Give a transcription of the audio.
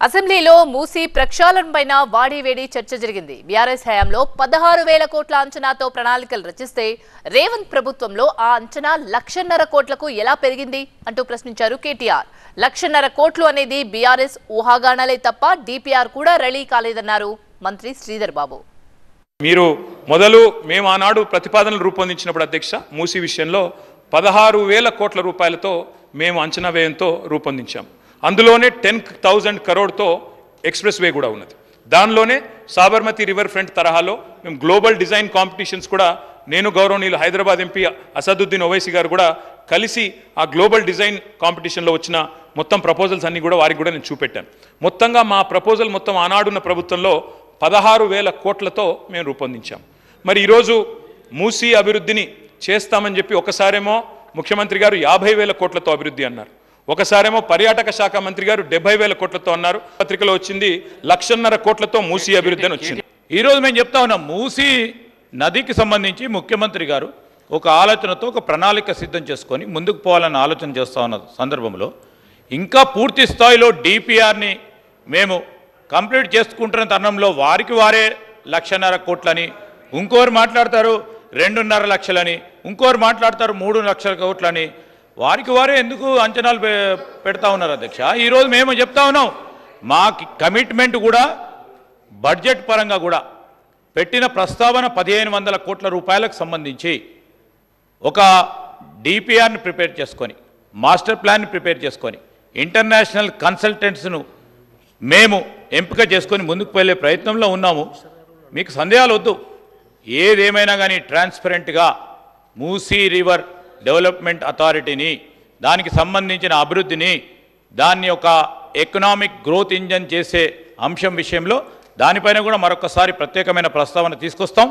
అసెంబ్లీలో మూసీ ప్రక్షాళనపైన వాడివేడి చర్చ జరిగింది. బీఆర్ఎస్ హయాంలో 16,000 కోట్ల అంచనాతో ప్రణాళికలు రచిస్తే రేవంత్ ప్రభుత్వంలో ఆ అంచనా 1,50,000 కోట్లకు ఎలా పెరిగింది అంటూ ప్రశ్నించారు కేటీఆర్. 1,50,000 కోట్లు అనేది బీఆర్ఎస్ ఊహాగానాలే తప్ప డిపిఆర్ కూడా రెడీ కాలేదన్నారు మంత్రి శ్రీధర్ బాబు. మీరు మొదలు మేము ఆనాడు ప్రతిపాదనలు రూపొందించినప్పుడు అధ్యక్ష మూసీ విషయంలో 16,000 కోట్ల రూపాయలతో మేము అంచనా వ్యయంతో రూపొందించాం. అందులోనే 10,000 కరోడ్తో ఎక్స్ప్రెస్ వే కూడా ఉన్నది. దానిలోనే సాబర్మతి రివర్ ఫ్రంట్ తరహాలో మేము గ్లోబల్ డిజైన్ కాంపిటీషన్స్ కూడా నేను గౌరవనీయులు హైదరాబాద్ ఎంపీ అసదుద్దీన్ ఓవైసీ గారు కూడా కలిసి ఆ గ్లోబల్ డిజైన్ కాంపిటీషన్లో వచ్చిన మొత్తం ప్రపోజల్స్ అన్నీ కూడా వారికి కూడా నేను చూపెట్టాను. మొత్తంగా మా ప్రపోజల్ మొత్తం ఆనాడున్న ప్రభుత్వంలో 16,000 కోట్లతో మేము రూపొందించాం. మరి ఈరోజు మూసీ అభివృద్ధిని చేస్తామని చెప్పి ఒకసారేమో ముఖ్యమంత్రి గారు 50,000 కోట్లతో అభివృద్ధి అన్నారు, ఒకసారేమో పర్యాటక శాఖ మంత్రి గారు 70,000 కోట్లతో అన్నారు. పత్రికలో వచ్చింది 1,50,000 కోట్లతో మూసీ అభివృద్ధి అని వచ్చింది. ఈరోజు మేము చెప్తా ఉన్నాం, మూసీ నదికి సంబంధించి ముఖ్యమంత్రి గారు ఒక ఆలోచనతో ఒక ప్రణాళిక సిద్ధం చేసుకొని ముందుకు పోవాలని ఆలోచన చేస్తూ ఉన్న సందర్భంలో ఇంకా పూర్తి స్థాయిలో డిపిఆర్ని మేము కంప్లీట్ చేసుకుంటున్న తరుణంలో వారికి వారే 1,50,000 కోట్లని, ఇంకోరు మాట్లాడతారు 2.5 లక్షలని, ఇంకోరు మాట్లాడతారు 3 లక్షల కోట్లని, వారికి వారే ఎందుకు అంచనాలు పెడతా ఉన్నారు అధ్యక్ష. ఈరోజు మేము చెప్తా ఉన్నాం, మా కమిట్మెంట్ కూడా బడ్జెట్ పరంగా కూడా పెట్టిన ప్రస్తావన 1,500 కోట్ల రూపాయలకు సంబంధించి ఒక డిపిఆర్ని ప్రిపేర్ చేసుకొని, మాస్టర్ ప్లాన్ని ప్రిపేర్ చేసుకొని, ఇంటర్నేషనల్ కన్సల్టెంట్స్ను మేము ఎంపిక చేసుకొని ముందుకు వెళ్ళే ప్రయత్నంలో ఉన్నాము. మీకు సందేహాలు వద్దు, ఏదేమైనా కానీ ట్రాన్స్పరెంట్గా మూసీ రివర్ డెవలప్మెంట్ అథారిటీని, దానికి సంబంధించిన అభివృద్ధిని, దాన్ని ఒక ఎకనామిక్ గ్రోత్ ఇంజన్ చేసే అంశం విషయంలో దానిపైన కూడా మరొకసారి ప్రత్యేకమైన ప్రస్తావన తీసుకొస్తాం.